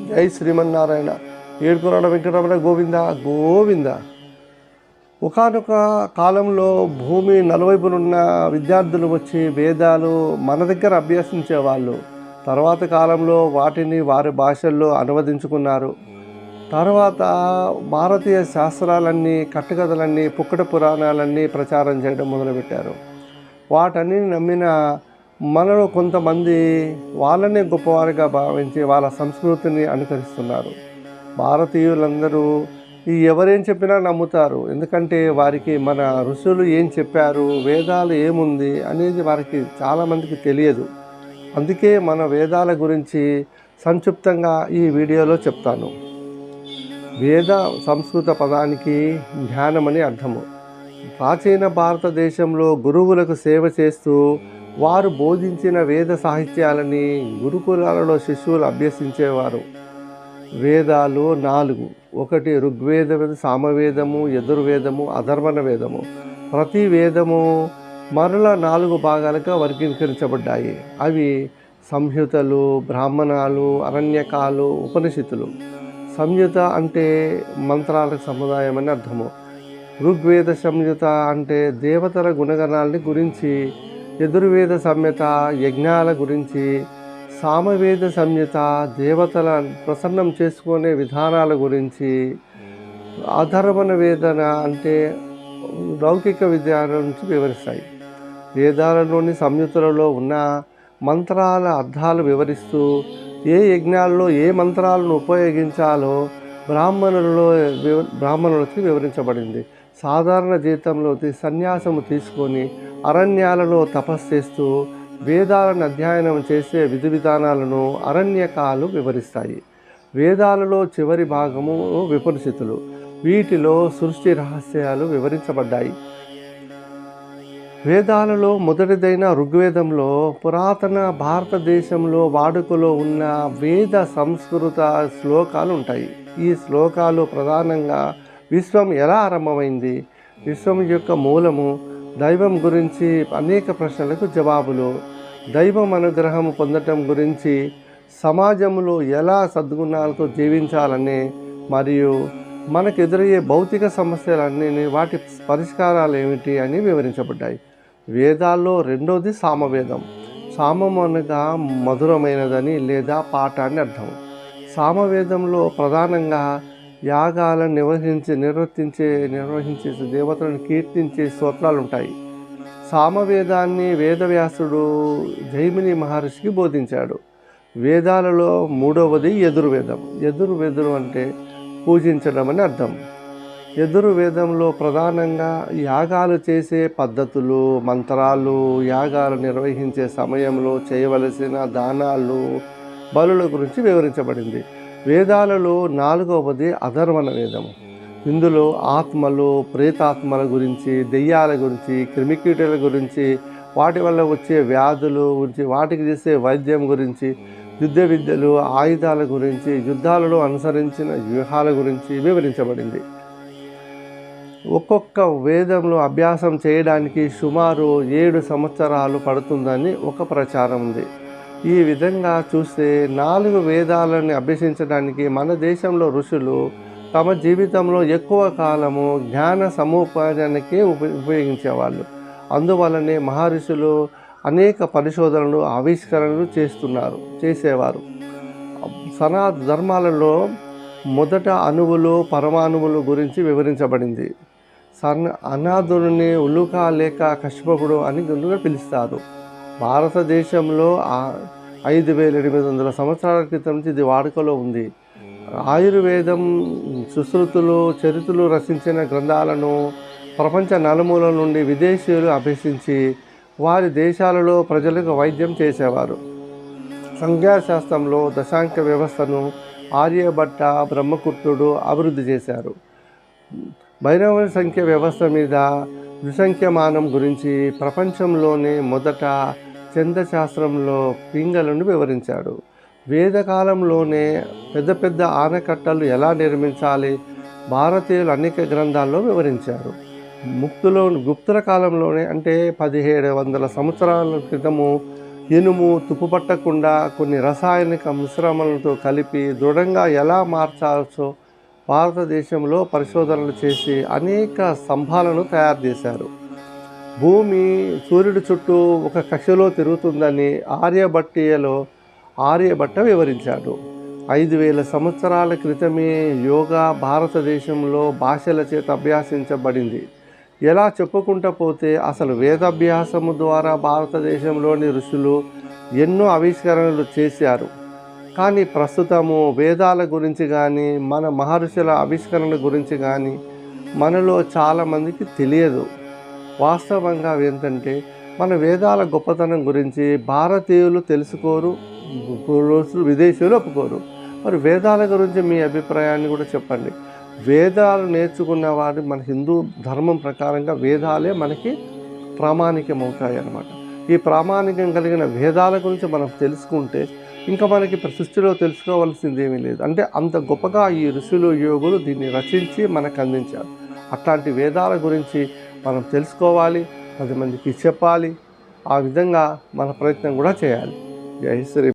జై శ్రీమన్నారాయణ. ఏడుకొండల వెంకటరమణ గోవింద గోవింద. ఒకానొక కాలంలో భూమి నలువైపునున్న విద్యార్థులు వచ్చి వేదాలు మన దగ్గర అభ్యసించేవాళ్ళు. తర్వాత కాలంలో వాటిని వారి భాషల్లో అనువదించుకున్నారు. తర్వాత భారతీయ శాస్త్రాలన్నీ, కట్టుకథలన్నీ, పుక్కట పురాణాలన్నీ ప్రచారం చేయడం మొదలుపెట్టారు. వాటన్ని నమ్మిన మనలో కొంతమంది వాళ్ళనే గొప్పవారిగా భావించి వాళ్ళ సంస్కృతిని అనుసరిస్తున్నారు. భారతీయులందరూ ఎవరేం చెప్పినా నమ్ముతారు. ఎందుకంటే వారికి మన ఋషులు ఏం చెప్పారు, వేదాలు ఏముంది అనేది వారికి చాలామందికి తెలియదు. అందుకే మన వేదాల గురించి సంక్షిప్తంగా ఈ వీడియోలో చెప్తాను. వేద సంస్కృత పదానికి జ్ఞానమని అర్థము. ప్రాచీన భారతదేశంలో గురువులకు సేవ చేస్తూ వారు బోధించిన వేద సాహిత్యాలని గురుకులాలలో శిష్యులు అభ్యసించేవారు. వేదాలు 4. 1 ఋగ్వేదము, సామవేదము, యజుర్వేదము, అధర్వణ వేదము. ప్రతి వేదము మరల 4 భాగాలుగా వర్గీకరించబడ్డాయి. అవి సంహితలు, బ్రాహ్మణాలు, అరణ్యకాలు, ఉపనిషత్తులు. సంహిత అంటే మంత్రాలకు సముదాయం అని అర్థము. ఋగ్వేద సంహిత అంటే దేవతల గుణగణాలని గురించి, యజుర్వేద సంహిత యజ్ఞాల గురించి, సామవేద సంహిత దేవతల ప్రసన్నం చేసుకునే విధానాల గురించి, అధర్వణ వేదన అంటే లౌకిక విద్యాల నుంచి వివరిస్తాయి. వేదాలలోని సంహితలలో ఉన్న మంత్రాల అర్థాలు వివరిస్తూ ఏ యజ్ఞాల్లో ఏ మంత్రాలను ఉపయోగించాలో బ్రాహ్మణులకి వివరించబడింది. సాధారణ జీవితంలో సన్యాసము తీసుకొని అరణ్యాలలో తపస్సు చేస్తూ వేదాలను అధ్యయనం చేసే విధి విధానాలను అరణ్యకాలు వివరిస్తాయి. వేదాలలో చివరి భాగము ఉపనిషత్తులు. వీటిలో సృష్టి రహస్యాలు వివరించబడ్డాయి. వేదాలలో మొదటిదైన ఋగ్వేదంలో పురాతన భారతదేశంలో వాడుకలో ఉన్న వేద సంస్కృత శ్లోకాలు ఉంటాయి. ఈ శ్లోకాలు ప్రధానంగా విశ్వం ఎలా ఆరంభమైంది, విశ్వం యొక్క మూలము, దైవం గురించి అనేక ప్రశ్నలకు జవాబులు, దైవం అనుగ్రహం పొందటం గురించి, సమాజంలో ఎలా సద్గుణాలతో జీవించాలని, మరియు మనకు ఎదురయ్యే భౌతిక సమస్యలన్నీ వాటి పరిష్కారాలు ఏమిటి అని వివరించబడ్డాయి. వేదాల్లో రెండోది సామవేదం. సామం అనగా మధురమైనదని లేదా పాట అని అర్థం. సామవేదంలో ప్రధానంగా యాగాలను నిర్వహించే దేవతలను కీర్తించే స్తోత్రాలు ఉంటాయి. సామవేదాన్ని వేదవ్యాసుడు జైమిని మహర్షికి బోధించాడు. వేదాలలో 3వది యజుర్వేదం. యజుర్వేదం అంటే పూజించడం అని అర్థం. యజుర్వేదంలో ప్రధానంగా యాగాలు చేసే పద్ధతులు, మంత్రాలు, యాగాలు నిర్వహించే సమయంలో చేయవలసిన దానాలు, బలుల గురించి వివరించబడింది. వేదాలలో 4వది అధర్వణ వేదం. ఇందులో ఆత్మలు, ప్రేతాత్మల గురించి, దెయ్యాల గురించి, క్రిమికీటల గురించి, వాటి వల్ల వచ్చే వ్యాధులు గురించి, వాటికి చేసే వైద్యం గురించి, యుద్ధ విద్యలు, ఆయుధాల గురించి, యుద్ధాలలో అనుసరించిన వ్యూహాల గురించి వివరించబడింది. ఒక్కొక్క వేదంలో అభ్యాసం చేయడానికి సుమారు 7 సంవత్సరాలు పడుతుందని ఒక ప్రచారం ఉంది. ఈ విధంగా చూస్తే 4 వేదాలను అభ్యసించడానికి మన దేశంలో ఋషులు తమ జీవితంలో ఎక్కువ కాలము జ్ఞాన సముపార్జనకే ఉపయోగించేవాళ్ళు. అందువలనే మహర్షులు అనేక పరిశోధనలు, ఆవిష్కరణలు చేసేవారు. సనాతన ధర్మాలలో మొదట అణువులు, పరమాణువులు గురించి వివరించబడింది. అనాథుడిని ఉలుక లేక కశ్యపుడు అని గుండుగా పిలుస్తారు. భారతదేశంలో 5800 సంవత్సరాల క్రితం నుంచి ఇది వాడుకలో ఉంది. ఆయుర్వేదం, సుశ్రుతులు, చరిత్రలు రచించిన గ్రంథాలను ప్రపంచ నలుమూల నుండి విదేశీయులు అభ్యసించి వారి దేశాలలో ప్రజలకు వైద్యం చేసేవారు. సంఖ్యాశాస్త్రంలో దశాంక వ్యవస్థను ఆర్యభట్ట, బ్రహ్మగుప్తుడు అభివృద్ధి చేశారు. భైరవ సంఖ్య వ్యవస్థ మీద ద్విసంఖ్యమానం గురించి ప్రపంచంలోనే మొదట చంద్రశాస్త్రంలో పింగళను వివరించాడు. వేదకాలంలోనే పెద్ద పెద్ద ఆనకట్టలు ఎలా నిర్మించాలి భారతీయులు అనేక గ్రంథాల్లో వివరించారు. గుప్తుల కాలంలోనే అంటే 1700 సంవత్సరాల క్రితము ఇనుము తుప్పుపట్టకుండా కొన్ని రసాయనిక మిశ్రమాలతో కలిపి దృఢంగా ఎలా మార్చాల్సో భారతదేశంలో పరిశోధనలు చేసి అనేక స్తంభాలను తయారు చేశారు. భూమి సూర్యుడి చుట్టూ ఒక కక్షలో తిరుగుతుందని ఆర్యభట్ట వివరించాడు. 5,000 సంవత్సరాల క్రితమే యోగా భారతదేశంలో భాషల చేత అభ్యాసించబడింది. ఎలా చెప్పుకుంటూ పోతే అసలు వేదాభ్యాసము ద్వారా భారతదేశంలోని ఋషులు ఎన్నో ఆవిష్కరణలు చేశారు. కానీ ప్రస్తుతము వేదాల గురించి కానీ మన మహర్షుల ఆవిష్కరణ గురించి కానీ మనలో చాలామందికి తెలియదు. వాస్తవంగా ఏంటంటే మన వేదాల గొప్పతనం గురించి భారతీయులు తెలుసుకోరు, విదేశీయులు ఒప్పుకోరు. మరి వేదాల గురించి మీ అభిప్రాయాన్ని కూడా చెప్పండి. వేదాలు నేర్చుకున్న వారు మన హిందూ ధర్మం ప్రకారంగా వేదాలే మనకి ప్రామాణికమవుతాయి అన్నమాట. ఈ ప్రామాణికం కలిగిన వేదాల గురించి మనం తెలుసుకుంటే ఇంకా మనకి సృష్టిలో తెలుసుకోవాల్సింది ఏమీ లేదు. అంటే అంత గొప్పగా ఈ ఋషులు యోగులు దీన్ని రచించి మనకు అందించారు. అట్లాంటి వేదాల గురించి మనం తెలుసుకోవాలి, 10 మందికి చెప్పాలి. ఆ విధంగా మన ప్రయత్నం కూడా చేయాలి. జై శ్రీ